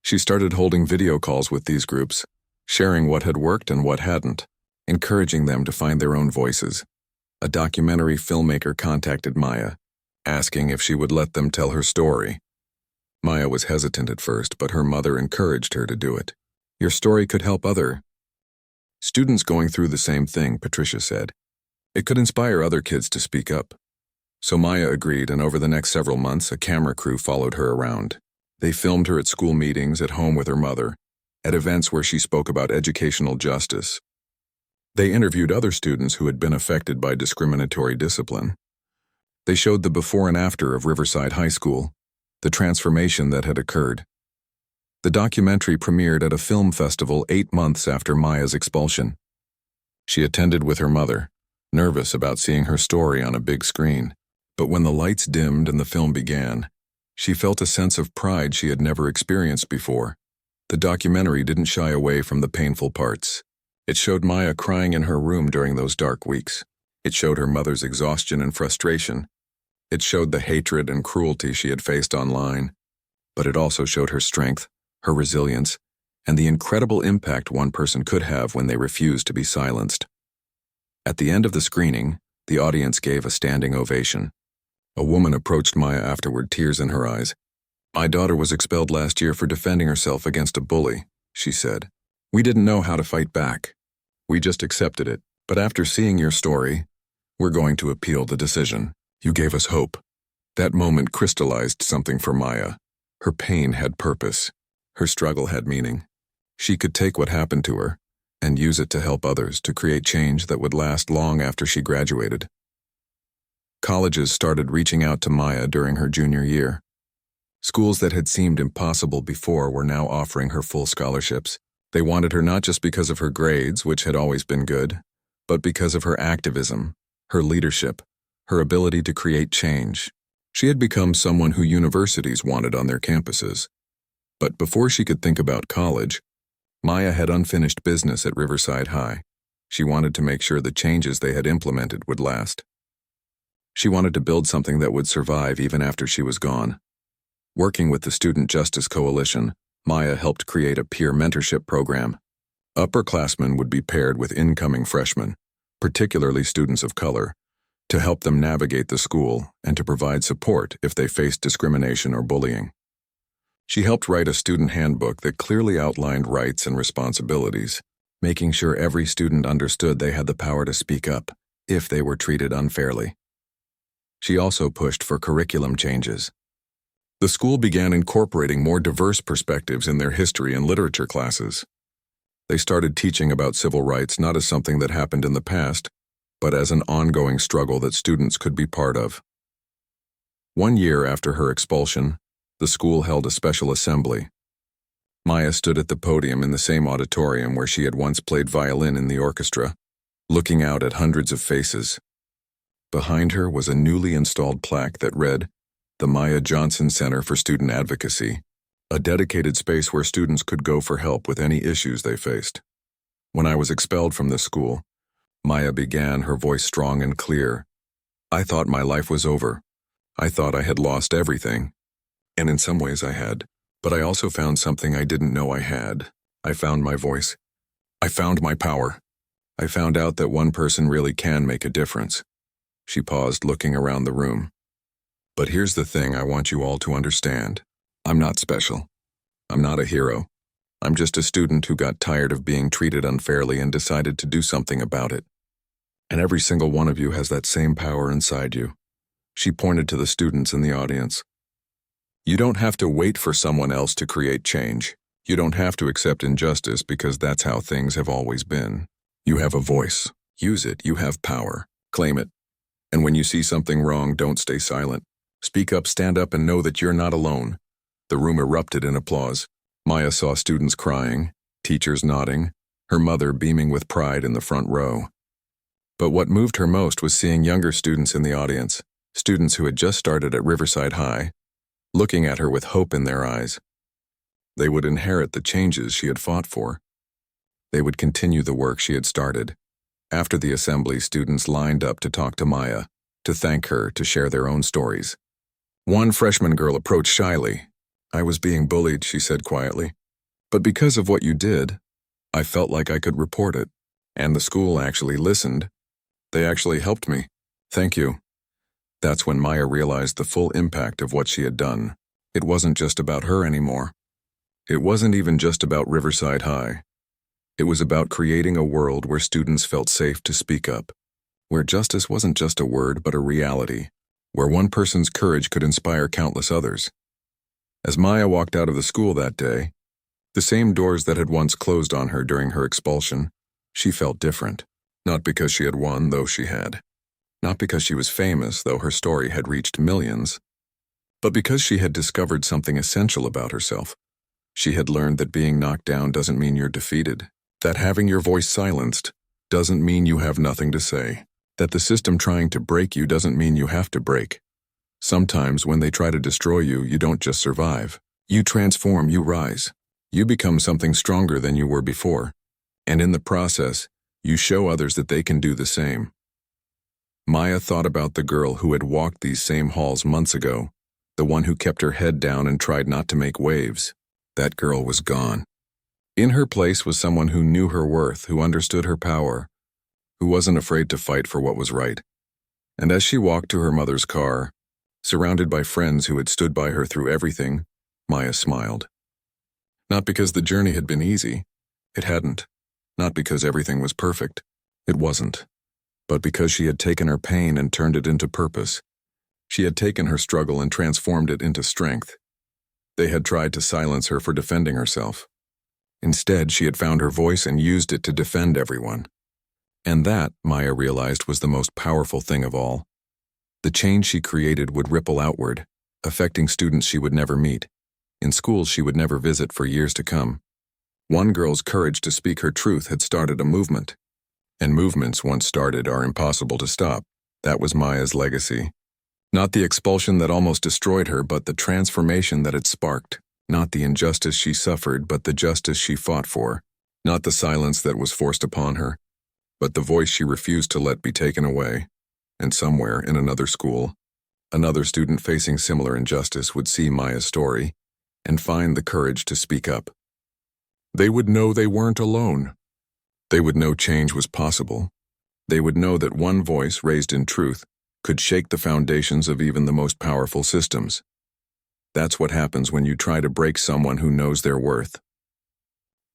She started holding video calls with these groups, sharing what had worked and what hadn't, encouraging them to find their own voices. A documentary filmmaker contacted Maya, asking if she would let them tell her story. Maya was hesitant at first, but her mother encouraged her to do it. "Your story could help other students going through the same thing," Patricia said. "It could inspire other kids to speak up." So Maya agreed, and over the next several months, a camera crew followed her around. They filmed her at school meetings, at home with her mother, at events where she spoke about educational justice. They interviewed other students who had been affected by discriminatory discipline. They showed the before and after of Riverside High School, the transformation that had occurred. The documentary premiered at a film festival 8 months after Maya's expulsion. She attended with her mother, nervous about seeing her story on a big screen. But when the lights dimmed and the film began, she felt a sense of pride she had never experienced before. The documentary didn't shy away from the painful parts. It showed Maya crying in her room during those dark weeks. It showed her mother's exhaustion and frustration. It showed the hatred and cruelty she had faced online. But it also showed her strength, her resilience, and the incredible impact one person could have when they refused to be silenced. At the end of the screening, the audience gave a standing ovation. A woman approached Maya afterward, tears in her eyes. My daughter was expelled last year for defending herself against a bully, she said. We didn't know how to fight back. We just accepted it. But after seeing your story, we're going to appeal the decision. You gave us hope. That moment crystallized something for Maya. Her pain had purpose. Her struggle had meaning. She could take what happened to her and use it to help others, to create change that would last long after she graduated. Colleges started reaching out to Maya during her junior year. Schools that had seemed impossible before were now offering her full scholarships. They wanted her not just because of her grades, which had always been good, but because of her activism, her leadership, her ability to create change. She had become someone who universities wanted on their campuses. But before she could think about college, Maya had unfinished business at Riverside High. She wanted to make sure the changes they had implemented would last. She wanted to build something that would survive even after she was gone. Working with the Student Justice Coalition, Maya helped create a peer mentorship program. Upperclassmen would be paired with incoming freshmen, particularly students of color, to help them navigate the school and to provide support if they faced discrimination or bullying. She helped write a student handbook that clearly outlined rights and responsibilities, making sure every student understood they had the power to speak up if they were treated unfairly. She also pushed for curriculum changes. The school began incorporating more diverse perspectives in their history and literature classes. They started teaching about civil rights not as something that happened in the past, but as an ongoing struggle that students could be part of. 1 year after her expulsion, the school held a special assembly. Maya stood at the podium in the same auditorium where she had once played violin in the orchestra, looking out at hundreds of faces. Behind her was a newly installed plaque that read, "The Maya Johnson Center for Student Advocacy," a dedicated space where students could go for help with any issues they faced. When I was expelled from this school, Maya began, her voice strong and clear. I thought my life was over. I thought I had lost everything. And in some ways I had, but I also found something I didn't know I had. I found my voice. I found my power. I found out that one person really can make a difference. She paused, looking around the room. But here's the thing I want you all to understand. I'm not special. I'm not a hero. I'm just a student who got tired of being treated unfairly and decided to do something about it. And every single one of you has that same power inside you. She pointed to the students in the audience. You don't have to wait for someone else to create change. You don't have to accept injustice because that's how things have always been. You have a voice. Use it. You have power. Claim it. And when you see something wrong, don't stay silent. Speak up, stand up, and know that you're not alone. The room erupted in applause. Maya saw students crying, teachers nodding, her mother beaming with pride in the front row. But what moved her most was seeing younger students in the audience, students who had just started at Riverside High, looking at her with hope in their eyes. They would inherit the changes she had fought for. They would continue the work she had started. After the assembly, students lined up to talk to Maya, to thank her, to share their own stories. One freshman girl approached shyly. I was being bullied, she said quietly. But because of what you did, I felt like I could report it. And the school actually listened. They actually helped me. Thank you. That's when Maya realized the full impact of what she had done. It wasn't just about her anymore. It wasn't even just about Riverside High. It was about creating a world where students felt safe to speak up, where justice wasn't just a word but a reality, where one person's courage could inspire countless others. As Maya walked out of the school that day, the same doors that had once closed on her during her expulsion, she felt different. Not because she had won, though she had. Not because she was famous, though her story had reached millions. But because she had discovered something essential about herself. She had learned that being knocked down doesn't mean you're defeated. That having your voice silenced doesn't mean you have nothing to say. That the system trying to break you doesn't mean you have to break. Sometimes when they try to destroy you, you don't just survive. You transform, you rise. You become something stronger than you were before. And in the process, you show others that they can do the same. Maya thought about the girl who had walked these same halls months ago, the one who kept her head down and tried not to make waves. That girl was gone. In her place was someone who knew her worth, who understood her power, who wasn't afraid to fight for what was right. And as she walked to her mother's car, surrounded by friends who had stood by her through everything, Maya smiled. Not because the journey had been easy. It hadn't. Not because everything was perfect. It wasn't. But because she had taken her pain and turned it into purpose. She had taken her struggle and transformed it into strength. They had tried to silence her for defending herself. Instead, she had found her voice and used it to defend everyone. And that, Maya realized, was the most powerful thing of all. The change she created would ripple outward, affecting students she would never meet, in schools she would never visit for years to come. One girl's courage to speak her truth had started a movement. And movements, once started, are impossible to stop. That was Maya's legacy. Not the expulsion that almost destroyed her, but the transformation that it sparked. Not the injustice she suffered, but the justice she fought for. Not the silence that was forced upon her, but the voice she refused to let be taken away. And somewhere, in another school, another student facing similar injustice would see Maya's story and find the courage to speak up. They would know they weren't alone. They would know change was possible. They would know that one voice raised in truth could shake the foundations of even the most powerful systems. That's what happens when you try to break someone who knows their worth.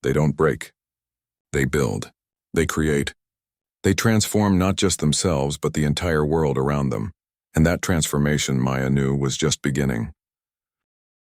They don't break. They build. They create. They transform not just themselves, but the entire world around them. And that transformation, Maya knew, was just beginning.